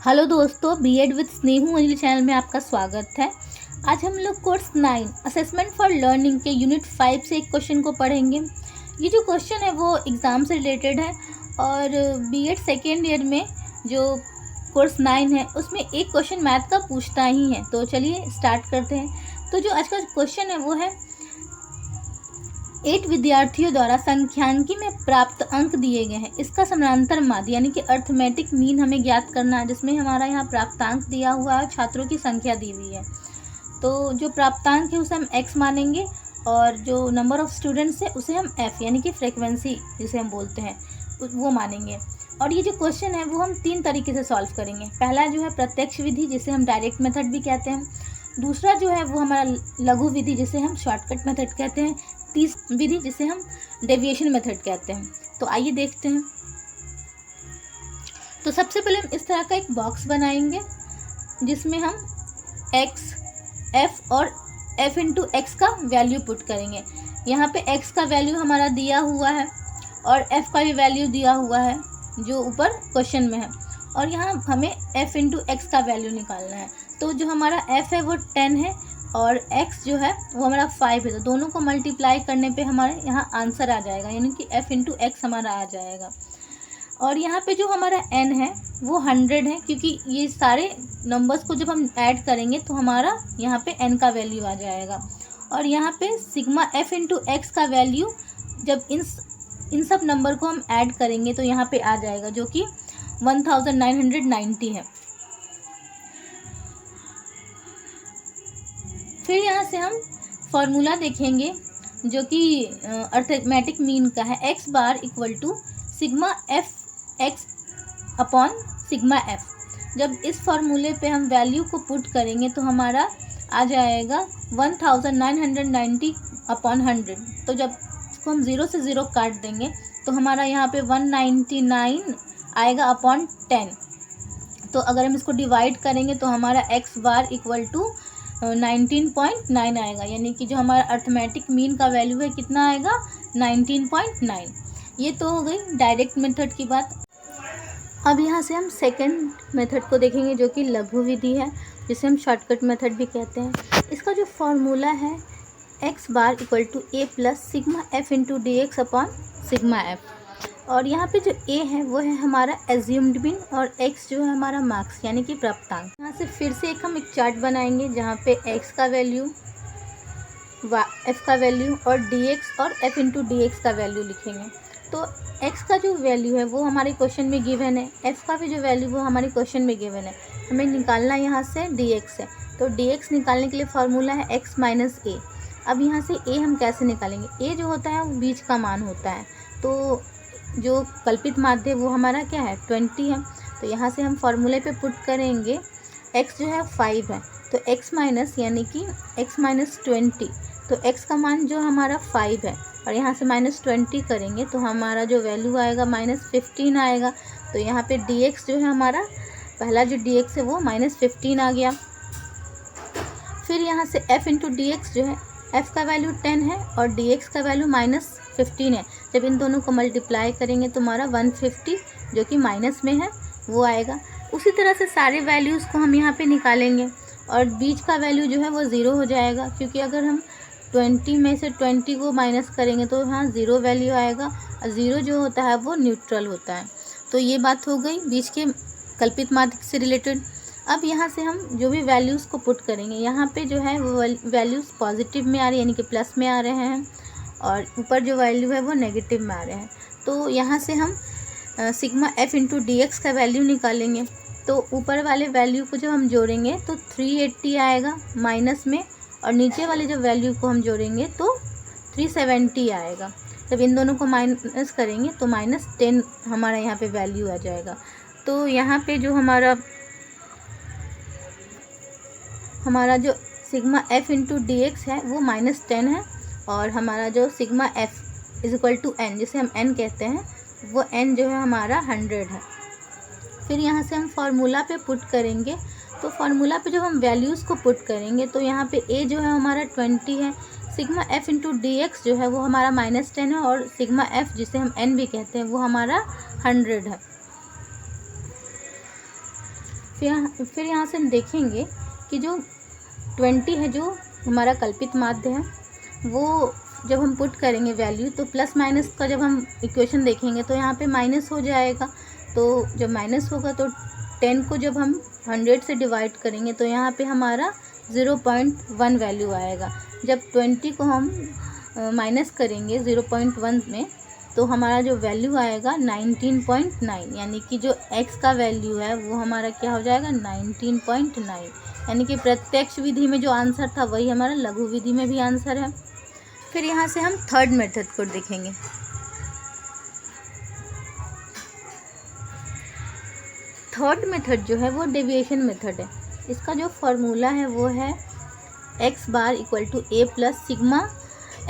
Hello दोस्तों, BEd with Snehu Anjali channel में आपका स्वागत है। आज हम लोग कोर्स 9 असेसमेंट फॉर लर्निंग के यूनिट 5 से एक क्वेश्चन को पढ़ेंगे। ये जो क्वेश्चन है वो एग्ज़ाम से रिलेटेड है और बीएड सेकेंड ईयर में जो कोर्स 9 है उसमें एक क्वेश्चन मैथ का पूछता ही है। तो चलिए स्टार्ट करते हैं। तो जो आज का क्वेश्चन है वो है 8 विद्यार्थियों द्वारा संख्यांकी में प्राप्त अंक दिए गए हैं, इसका समानांतर माध्य यानी कि अर्थमेटिक मीन हमें ज्ञात करना है, जिसमें हमारा यहाँ प्राप्तांक दिया हुआ है, छात्रों की संख्या दी हुई है। तो जो प्राप्तांक है उसे हम x मानेंगे और जो नंबर ऑफ स्टूडेंट्स है उसे हम f यानी कि फ्रीक्वेंसी जिसे हम बोलते हैं वो मानेंगे। और ये जो क्वेश्चन है वो हम 3 तरीके से सॉल्व करेंगे। पहला जो है प्रत्यक्ष विधि जिसे हम डायरेक्ट मेथड भी कहते हैं, दूसरा जो है वो हमारा लघु विधि जिसे हम शॉर्टकट मेथड कहते हैं, तीसरी विधि जिसे हम डेविएशन मेथड कहते हैं। तो आइए देखते हैं। तो सबसे पहले हम इस तरह का एक बॉक्स बनाएंगे जिसमें हम x, f और f इंटू एक्स का वैल्यू पुट करेंगे। यहाँ पे x का वैल्यू हमारा दिया हुआ है और f का भी वैल्यू दिया हुआ है जो ऊपर क्वेश्चन में है, और यहाँ हमें f इंटू एक्स का वैल्यू निकालना है। तो जो हमारा f है वो 10 है और x जो है वो हमारा 5 है। तो दोनों को मल्टीप्लाई करने पे हमारे यहाँ आंसर आ जाएगा, यानी कि f इंटू एक्स हमारा आ जाएगा। और यहाँ पे जो हमारा n है वो 100 है, क्योंकि ये सारे नंबर्स को जब हम ऐड करेंगे तो हमारा यहाँ पे n का वैल्यू आ जाएगा। और यहाँ पे सिग्मा f इंटू एक्स का वैल्यू जब इन सब नंबर को हम ऐड करेंगे तो यहाँ पे आ जाएगा, जो कि 1990 है। फिर यहाँ से हम फॉर्मूला देखेंगे जो कि अर्थमेटिक मीन का है, x bar equal to sigma F X upon sigma F. जब इस फॉर्मूले पे हम वैल्यू को पुट करेंगे तो हमारा आ जाएगा 1990 अपॉन 100। तो जब इसको हम 0 से 0 काट देंगे तो हमारा यहाँ पे 199 आएगा अपॉन 10। तो अगर हम इसको डिवाइड करेंगे तो हमारा x बार इक्वल टू 19.9 आएगा, यानी कि जो हमारा अर्थमेटिक मीन का वैल्यू है कितना आएगा 19.9। ये तो हो गई डायरेक्ट मेथड की बात। अब यहाँ से हम सेकंड मेथड को देखेंगे जो कि लघु विधि है, जिसे हम शॉर्टकट मेथड भी कहते हैं। इसका जो फॉर्मूला है x bar equal to a plus sigma f into D X upon sigma f। और यहाँ पे जो a है वो है हमारा एज्यूम्ड मीन और x जो है हमारा मार्क्स यानी कि प्राप्तांक। यहाँ से फिर से हम एक चार्ट बनाएंगे जहाँ पे x का वैल्यू, f का वैल्यू और dx और f इंटू डी एक्स का वैल्यू लिखेंगे। तो x का जो वैल्यू है वो हमारे क्वेश्चन में गिवन है, f का भी जो वैल्यू वो हमारे क्वेश्चन में गिवन है। हमें निकालना यहाँ से dx है, तो dx निकालने के लिए फॉर्मूला है x माइनस a। अब यहाँ से a हम कैसे निकालेंगे? a जो होता है वो बीच का मान होता है, तो जो कल्पित माध्य वो हमारा क्या है 20 है। तो यहाँ से हम फॉर्मूले पे पुट करेंगे, x जो है 5 है तो x माइनस यानी कि x माइनस 20। तो x का मान जो हमारा 5 है और यहाँ से माइनस 20 करेंगे तो हमारा जो वैल्यू आएगा माइनस 15 आएगा। तो यहाँ पे dx जो है हमारा पहला जो dx है वो माइनस 15 आ गया। फिर यहाँ से f इंटू डी एक्स जो है, f का वैल्यू 10 है और dx का वैल्यू माइनस 15 है। जब इन दोनों को मल्टीप्लाई करेंगे तो हमारा 150 जो कि माइनस में है वो आएगा। उसी तरह से सारे वैल्यूज़ को हम यहाँ पे निकालेंगे और बीच का वैल्यू जो है वो 0 हो जाएगा, क्योंकि अगर हम 20 में से 20 को माइनस करेंगे तो यहाँ 0 वैल्यू आएगा और 0 जो होता है वो न्यूट्रल होता है। तो ये बात हो गई बीच के कल्पित माध्य से रिलेटेड। अब यहाँ से हम जो भी वैल्यूज़ को पुट करेंगे, यहाँ पे जो है वो वैल्यूज़ पॉजिटिव में आ रही है यानी कि प्लस में आ रहे हैं और ऊपर जो वैल्यू है वो नेगेटिव में आ रहे हैं। तो यहाँ से हम sigma f into D x का वैल्यू निकालेंगे। तो ऊपर वाले वैल्यू को जब हम जोड़ेंगे तो 380 आएगा माइनस में, और नीचे वाले जो वैल्यू को हम जोड़ेंगे तो 370 आएगा। जब इन दोनों को माइनस करेंगे तो माइनस 10 हमारा यहाँ पे वैल्यू आ जाएगा। तो यहाँ पे जो हमारा जो sigma f into D X है वो माइनस 10 है और हमारा जो sigma f is equal to n जिसे हम n कहते हैं वो n जो है हमारा 100 है। फिर यहाँ से हम फार्मूला पे पुट करेंगे। तो फार्मूला पे जब हम वैल्यूज़ को पुट करेंगे तो यहाँ पे a जो है हमारा 20 है, sigma f into D x जो है वो हमारा माइनस 10 है और सिग्मा f जिसे हम n भी कहते हैं वो हमारा 100 है। फिर यहाँ से हम देखेंगे कि जो 20 है, जो हमारा कल्पित माध्य है, वो जब हम पुट करेंगे वैल्यू, तो प्लस माइनस का जब हम इक्वेशन देखेंगे तो यहाँ पे माइनस हो जाएगा। तो जब माइनस होगा तो 10 को जब हम 100 से डिवाइड करेंगे तो यहाँ पे हमारा 0.1 वैल्यू आएगा। जब 20 को हम माइनस करेंगे 0.1 में तो हमारा जो वैल्यू आएगा 19.9, यानी कि जो x का वैल्यू है वो हमारा क्या हो जाएगा 19.9। यानी कि प्रत्यक्ष विधि में जो आंसर था वही हमारा लघु विधि में भी आंसर है। फिर यहाँ से हम थर्ड मेथड को देखेंगे। थर्ड मेथड जो है वो डेविएशन मेथड है। इसका जो फॉर्मूला है वो है x bar equal to a plus sigma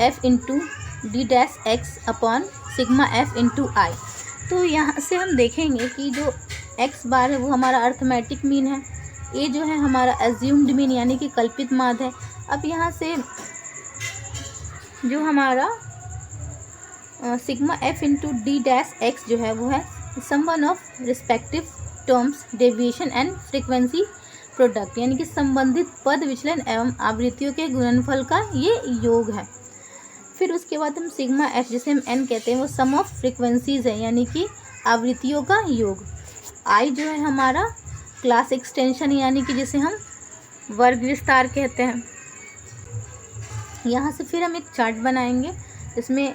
f into D dash X upon sigma f into I. तो यहाँ से हम देखेंगे कि जो x बार है वो हमारा अर्थमेटिक मीन है, a जो है हमारा एज्यूम्ड मीन यानी कि कल्पित माध्य है। अब यहाँ से जो हमारा sigma f into D dash X जो है वो है sum one of respective terms deviation and frequency product, यानी कि संबंधित पद विचलन एवं आवृत्तियों के गुणनफल का ये योग है। फिर उसके बाद हम सिग्मा f जिसे हम n कहते हैं वो सम ऑफ फ्रीक्वेंसीज है, यानी कि आवृत्तियों का योग। i जो है हमारा क्लास एक्सटेंशन यानी कि जिसे हम वर्ग विस्तार कहते हैं। यहाँ से फिर हम एक चार्ट बनाएंगे, इसमें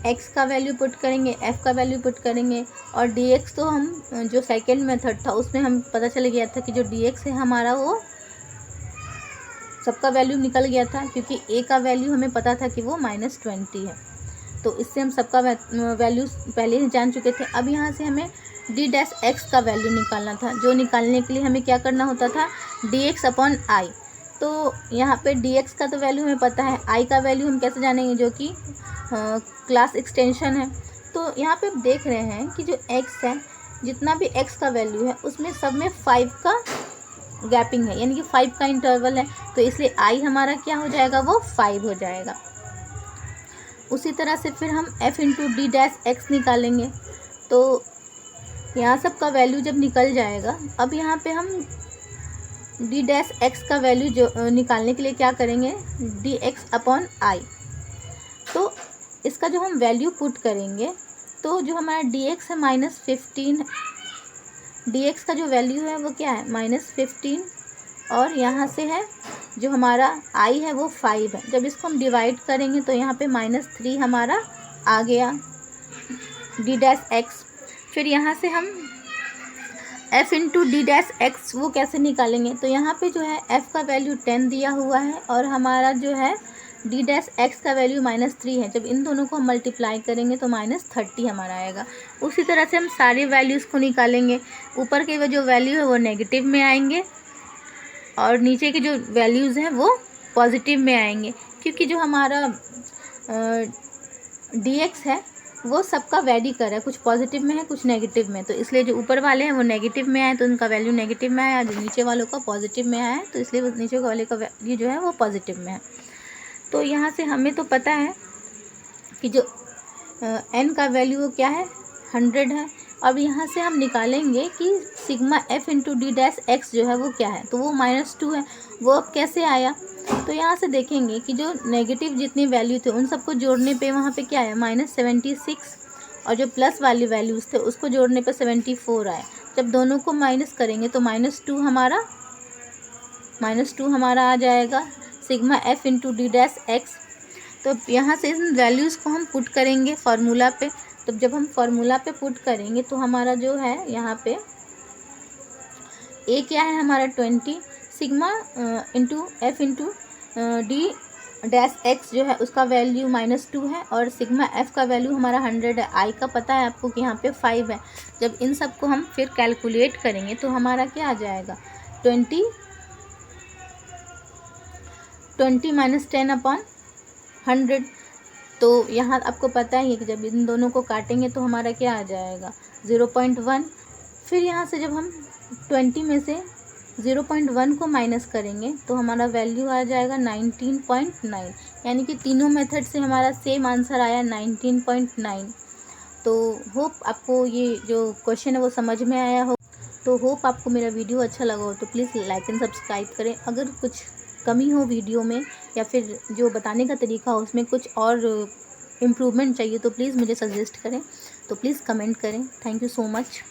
x का वैल्यू पुट करेंगे, f का वैल्यू पुट करेंगे और dx तो हम जो सेकेंड मेथड था उसमें हम पता चल गया था कि जो dx है हमारा वो सबका वैल्यू निकल गया था, क्योंकि a का वैल्यू हमें पता था कि वो -20 है। तो इससे हम सबका वैल्यू पहले ही जान चुके थे। अब यहाँ से हमें डी डैश एक्स का वैल्यू निकालना था, जो निकालने के लिए हमें क्या करना होता था dx अपॉन आई। तो यहाँ पे dx का तो वैल्यू हमें पता है, i का वैल्यू हम कैसे जानेंगे, जो कि क्लास एक्सटेंशन है। तो यहाँ पे आप देख रहे हैं कि जो x है, जितना भी x का वैल्यू है उसमें सब में 5 का गैपिंग है, यानी कि 5 का इंटरवल है। तो इसलिए i हमारा क्या हो जाएगा, वो 5 हो जाएगा। उसी तरह से फिर हम f into D dash x निकालेंगे। तो यहाँ सब का वैल्यू जब निकल जाएगा, अब यहाँ पे हम डी डैश एक्स का वैल्यू जो निकालने के लिए क्या करेंगे, डी एक्स अपॉन आई। तो इसका जो हम वैल्यू पुट करेंगे तो जो हमारा डी एक्स है -15, डी एक्स का जो वैल्यू है वो क्या है -15, और यहाँ से है जो हमारा आई है वो 5 है। जब इसको हम डिवाइड करेंगे तो यहाँ पे -3 हमारा आ गया डी डैश एक्स। फिर यहाँ से हम f into D dash x वो कैसे निकालेंगे, तो यहाँ पे जो है f का वैल्यू 10 दिया हुआ है और हमारा जो है डी डैश एक्स का वैल्यू -3 है। जब इन दोनों को हम मल्टीप्लाई करेंगे तो -30 हमारा आएगा। उसी तरह से हम सारे वैल्यूज़ को निकालेंगे। ऊपर के जो वैल्यू है वो नेगेटिव में आएंगे और नीचे के जो वैल्यूज़ हैं वो पॉजिटिव में आएंगे, क्योंकि जो हमारा dx है वो सबका वैरी कर रहा है, कुछ पॉजिटिव में है कुछ नेगेटिव में। तो इसलिए जो ऊपर वाले हैं वो नेगेटिव में आए तो उनका वैल्यू नेगेटिव में आया, जो नीचे वालों का पॉजिटिव में आया है तो इसलिए नीचे वाले का वैल्यू जो है वो पॉजिटिव में है। तो यहाँ से हमें तो पता है कि जो n का वैल्यू वो क्या है 100 है। अब यहाँ से हम निकालेंगे कि sigma f into D dash X जो है वो क्या है, तो वो -2 है। वो अब कैसे आया, तो यहाँ से देखेंगे कि जो नेगेटिव जितनी वैल्यू थे उन सबको जोड़ने पे वहाँ पे क्या आया -76, और जो प्लस वाली वैल्यूज़ थे उसको जोड़ने पे 74 आया। जब दोनों को माइनस करेंगे तो -2 हमारा आ जाएगा sigma f into D dash x. तो यहाँ से इन वैल्यूज़ को हम पुट करेंगे फार्मूला पे। तो जब हम फार्मूला पे पुट करेंगे तो हमारा जो है यहाँ पे a क्या है हमारा 20, sigma into f into D dash X जो है उसका वैल्यू -2 है और सिग्मा f का वैल्यू हमारा 100 है। i का पता है आपको कि यहाँ पे 5 है। जब इन सब को हम फिर कैलकुलेट करेंगे तो हमारा क्या आ जाएगा 20 -10 अपॉन 100। तो यहाँ आपको पता ही है कि जब इन दोनों को काटेंगे तो हमारा क्या आ जाएगा 0.1। फिर यहाँ से जब हम 20 में से 0.1 को माइनस करेंगे तो हमारा वैल्यू आ जाएगा 19.9, यानी कि तीनों मेथड से हमारा सेम आंसर आया 19.9। तो होप आपको ये जो क्वेश्चन है वो समझ में आया हो। तो होप आपको मेरा वीडियो अच्छा लगा हो तो प्लीज़ लाइक एंड सब्सक्राइब करें। अगर कुछ कमी हो वीडियो में या फिर जो बताने का तरीका हो उसमें कुछ और इम्प्रूवमेंट चाहिए तो प्लीज़ मुझे सजेस्ट करें, तो प्लीज़ कमेंट करें। Thank you so much.